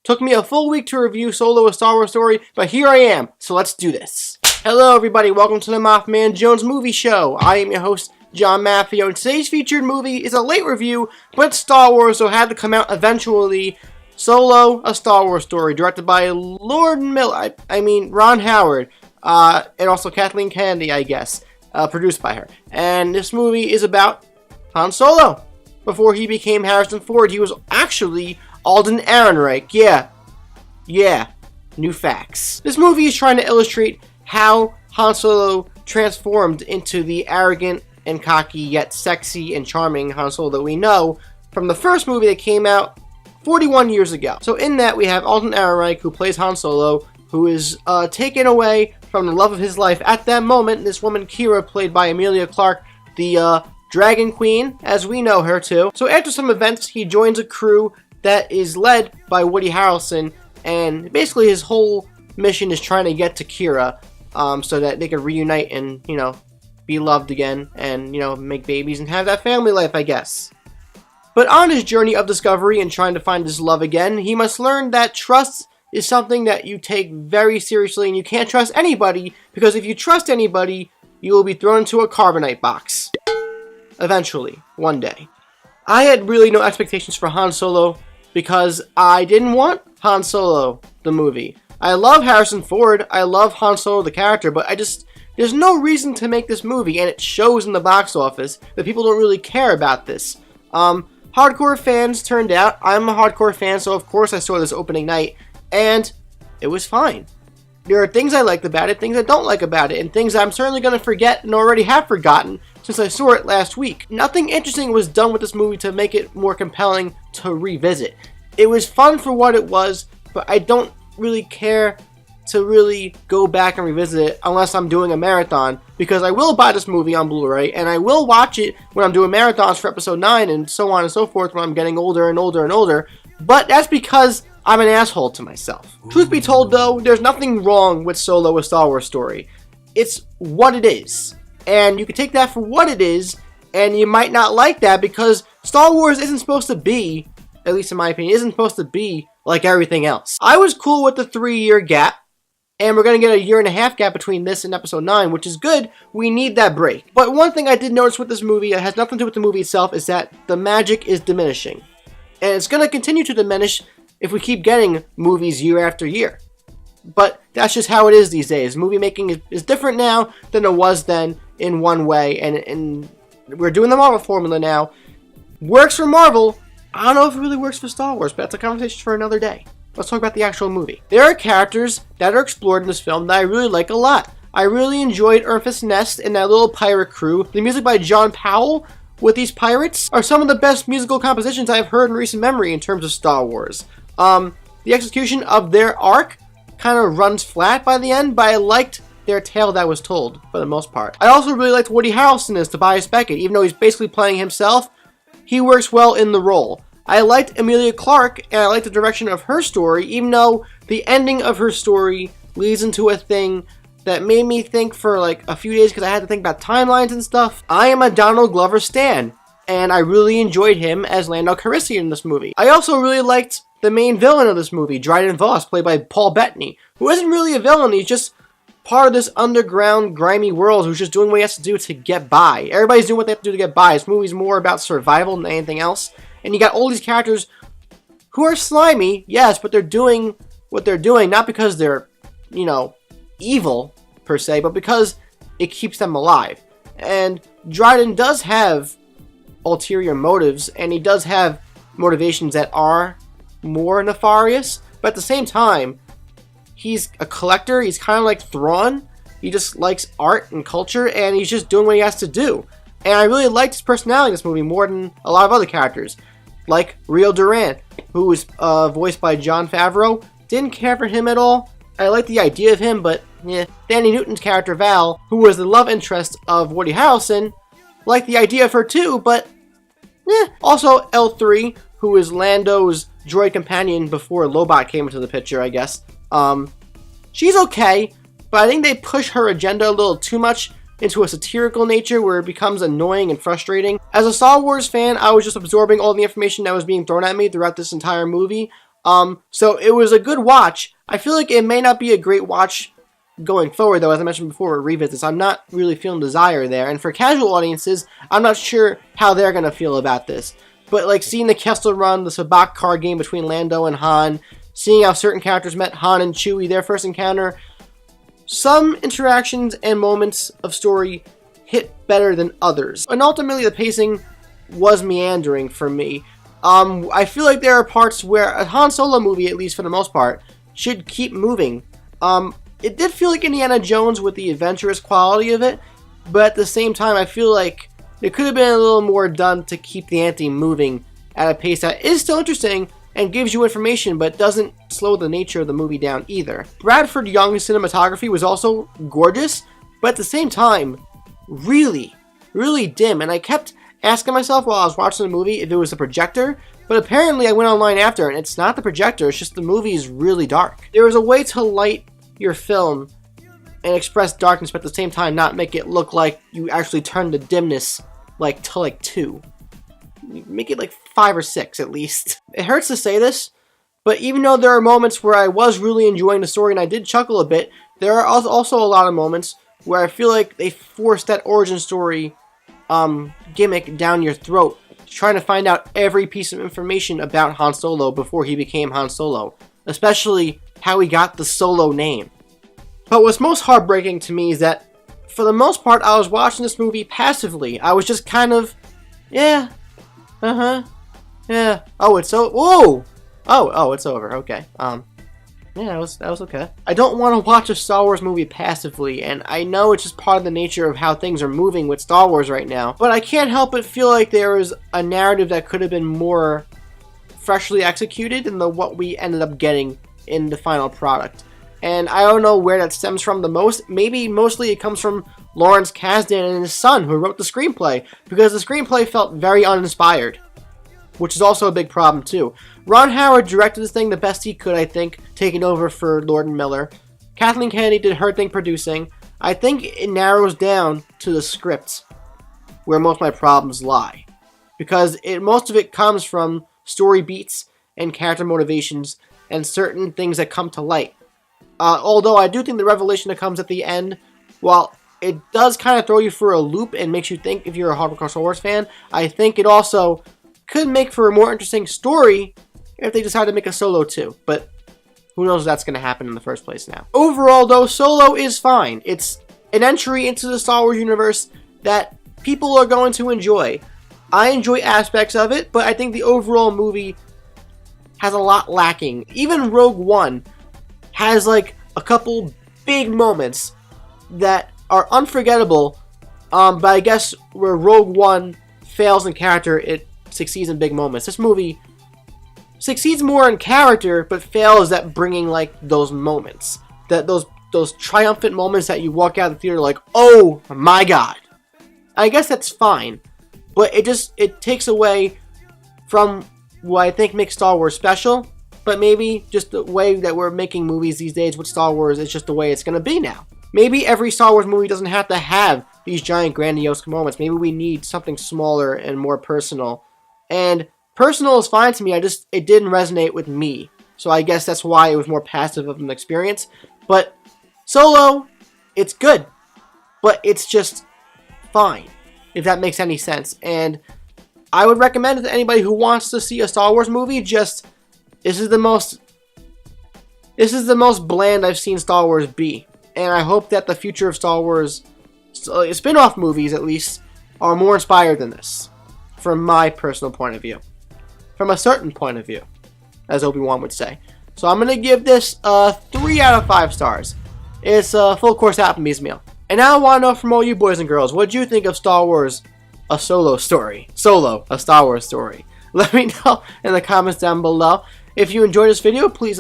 Took me a full week to review Solo: A Star Wars Story, but here I am, so let's do this. Hello everybody, welcome to the MaffmanJones movie show. I am your host, John MaffmanJones. Today's featured movie is a late review, but it's Star Wars, so it had to come out eventually. Solo: A Star Wars Story, directed by Ron Howard, and also Kathleen Kennedy, I guess, produced by her. And this movie is about Han Solo. Before he became Harrison Ford, he was actually Alden Ehrenreich. Yeah, new facts. This movie is trying to illustrate how Han Solo transformed into the arrogant and cocky, yet sexy and charming Han Solo that we know from the first movie that came out 41 years ago. So in that, we have Alden Ehrenreich, who plays Han Solo, who is taken away from the love of his life at that moment. This woman, Kira, played by Emilia Clarke, the Dragon Queen, as we know her too. So after some events, he joins a crew that is led by Woody Harrelson, and basically his whole mission is trying to get to Kira, so that they can reunite and, be loved again, and, make babies and have that family life, I guess. But on his journey of discovery and trying to find his love again, he must learn that trust is something that you take very seriously, and you can't trust anybody, because if you trust anybody, you will be thrown into a carbonite box. Eventually, one day. I had really no expectations for Han Solo because I didn't want Han Solo, the movie. I love Harrison Ford, I love Han Solo, the character, but there's no reason to make this movie, and it shows in the box office that people don't really care about this. Hardcore fans turned out. I'm a hardcore fan, so of course I saw this opening night, and it was fine. There are things I liked about it, things I don't like about it, and things I'm certainly going to forget and already have forgotten since I saw it last week. Nothing interesting was done with this movie to make it more compelling to revisit. It was fun for what it was, but I don't really care to really go back and revisit it unless I'm doing a marathon, because I will buy this movie on Blu-ray, and I will watch it when I'm doing marathons for episode 9 and so on and so forth when I'm getting older and older and older, but that's because I'm an asshole to myself. Truth be told though, there's nothing wrong with Solo: A Star Wars Story. It's what it is. And you can take that for what it is, and you might not like that because Star Wars isn't supposed to be, at least in my opinion, isn't supposed to be like everything else. I was cool with the 3-year gap, and we're going to get a 1.5-year gap between this and episode 9, which is good. We need that break. But one thing I did notice with this movie, that has nothing to do with the movie itself, is that the magic is diminishing. And it's going to continue to diminish if we keep getting movies year after year. But that's just how it is these days. Movie making is different now than it was then in one way. And we're doing the Marvel formula now. Works for Marvel. I don't know if it really works for Star Wars, but that's a conversation for another day. Let's talk about the actual movie. There are characters that are explored in this film that I really like a lot. I really enjoyed Enfys Nest and that little pirate crew. The music by John Powell with these pirates are some of the best musical compositions I've heard in recent memory in terms of Star Wars. The execution of their arc kind of runs flat by the end, but I liked their tale that was told for the most part. I also really liked Woody Harrelson as Tobias Beckett. Even though he's basically playing himself, he works well in the role. I liked Emilia Clarke, and I liked the direction of her story, even though the ending of her story leads into a thing that made me think for like a few days because I had to think about timelines and stuff. I am a Donald Glover stan, and I really enjoyed him as Lando Calrissian in this movie. I also really liked the main villain of this movie, Dryden Voss, played by Paul Bettany, who isn't really a villain, he's just part of this underground, grimy world who's just doing what he has to do to get by. Everybody's doing what they have to do to get by. This movie's more about survival than anything else. And you got all these characters who are slimy, yes, but they're doing what they're doing, not because they're, evil, per se, but because it keeps them alive. And Dryden does have ulterior motives, and he does have motivations that are more nefarious, but at the same time, he's a collector. He's kind of like Thrawn. He just likes art and culture, and he's just doing what he has to do. And I really liked his personality in this movie more than a lot of other characters, like Rio Durant, who was voiced by Jon Favreau. Didn't care for him at all. I liked the idea of him, but Danny Newton's character Val, who was the love interest of Woody Harrelson, liked the idea of her too, but Also L3, who is Lando's droid companion before Lobot came into the picture, I guess. She's okay, but I think they push her agenda a little too much into a satirical nature where it becomes annoying and frustrating. As a Star Wars fan, I was just absorbing all the information that was being thrown at me throughout this entire movie. So it was a good watch. I feel like it may not be a great watch going forward, though. As I mentioned before, revisits. I'm not really feeling desire there. And for casual audiences, I'm not sure how they're going to feel about this. But like seeing the Kessel Run, the Sabacc card game between Lando and Han, seeing how certain characters met Han and Chewie, their first encounter, some interactions and moments of story hit better than others. And ultimately, the pacing was meandering for me. I feel like there are parts where a Han Solo movie, at least for the most part, should keep moving. It did feel like Indiana Jones with the adventurous quality of it, but at the same time, I feel like there could have been a little more done to keep the ante moving at a pace that is still interesting and gives you information, but doesn't slow the nature of the movie down either. Bradford Young's cinematography was also gorgeous, but at the same time, really, really dim, and I kept asking myself while I was watching the movie if it was the projector, but apparently I went online after and it's not the projector, it's just the movie is really dark. There is a way to light your film and express darkness, but at the same time not make it look like you actually turn the dimness to 2. Make it 5 or 6 at least. It hurts to say this, but even though there are moments where I was really enjoying the story and I did chuckle a bit, there are also a lot of moments where I feel like they forced that origin story gimmick down your throat, trying to find out every piece of information about Han Solo before he became Han Solo, especially how he got the Solo name. But what's most heartbreaking to me is that, for the most part, I was watching this movie passively. I was just kind of, yeah, yeah. Oh, it's so, whoa! Oh, it's over. Okay. Yeah, that was okay. I don't want to watch a Star Wars movie passively, and I know it's just part of the nature of how things are moving with Star Wars right now, but I can't help but feel like there was a narrative that could have been more freshly executed than what we ended up getting in the final product. And I don't know where that stems from the most. Maybe mostly it comes from Lawrence Kasdan and his son, who wrote the screenplay, because the screenplay felt very uninspired, which is also a big problem too. Ron Howard directed this thing the best he could, I think, taking over for Lord and Miller. Kathleen Kennedy did her thing producing. I think it narrows down to the script where most of my problems lie, because most of it comes from story beats and character motivations and certain things that come to light. Although I do think the revelation that comes at the end, while it does kind of throw you for a loop and makes you think if you're a hardcore Star Wars fan, I think it also could make for a more interesting story if they decide to make a Solo 2. But who knows if that's going to happen in the first place now. Overall, though, Solo is fine. It's an entry into the Star Wars universe that people are going to enjoy. I enjoy aspects of it, but I think the overall movie has a lot lacking. Even Rogue One has a couple big moments that are unforgettable, but I guess where Rogue One fails in character, it succeeds in big moments. This movie succeeds more in character, but fails at bringing those moments, those triumphant moments that you walk out of the theater like, oh my god. I guess that's fine, but it takes away from what I think makes Star Wars special. But maybe just the way that we're making movies these days with Star Wars is just the way it's going to be now. Maybe every Star Wars movie doesn't have to have these giant grandiose moments. Maybe we need something smaller and more personal. And personal is fine to me, it didn't resonate with me. So I guess that's why it was more passive of an experience. But Solo, it's good. But it's just fine, if that makes any sense. And I would recommend it to anybody who wants to see a Star Wars movie. This is the most bland I've seen Star Wars be. And I hope that the future of Star Wars, spin-off movies at least, are more inspired than this. From my personal point of view. From a certain point of view, as Obi-Wan would say. So I'm going to give this 3 out of 5 stars. It's a full-course Applebee's meal. And now I want to know from all you boys and girls, what do you think of Star Wars, a Solo story? Solo, a Star Wars story. Let me know in the comments down below. If you enjoyed this video, please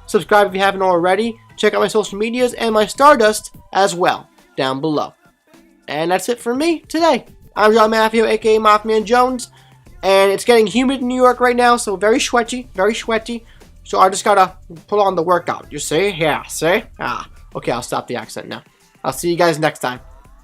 subscribe if you haven't already, check out my social medias and my Stardust as well, down below. And that's it for me today. I'm John Matthew, aka MaffmanJones, and it's getting humid in New York right now, so very sweaty, so I just gotta put on the workout, you see? Yeah, see? Okay, I'll stop the accent now. I'll see you guys next time.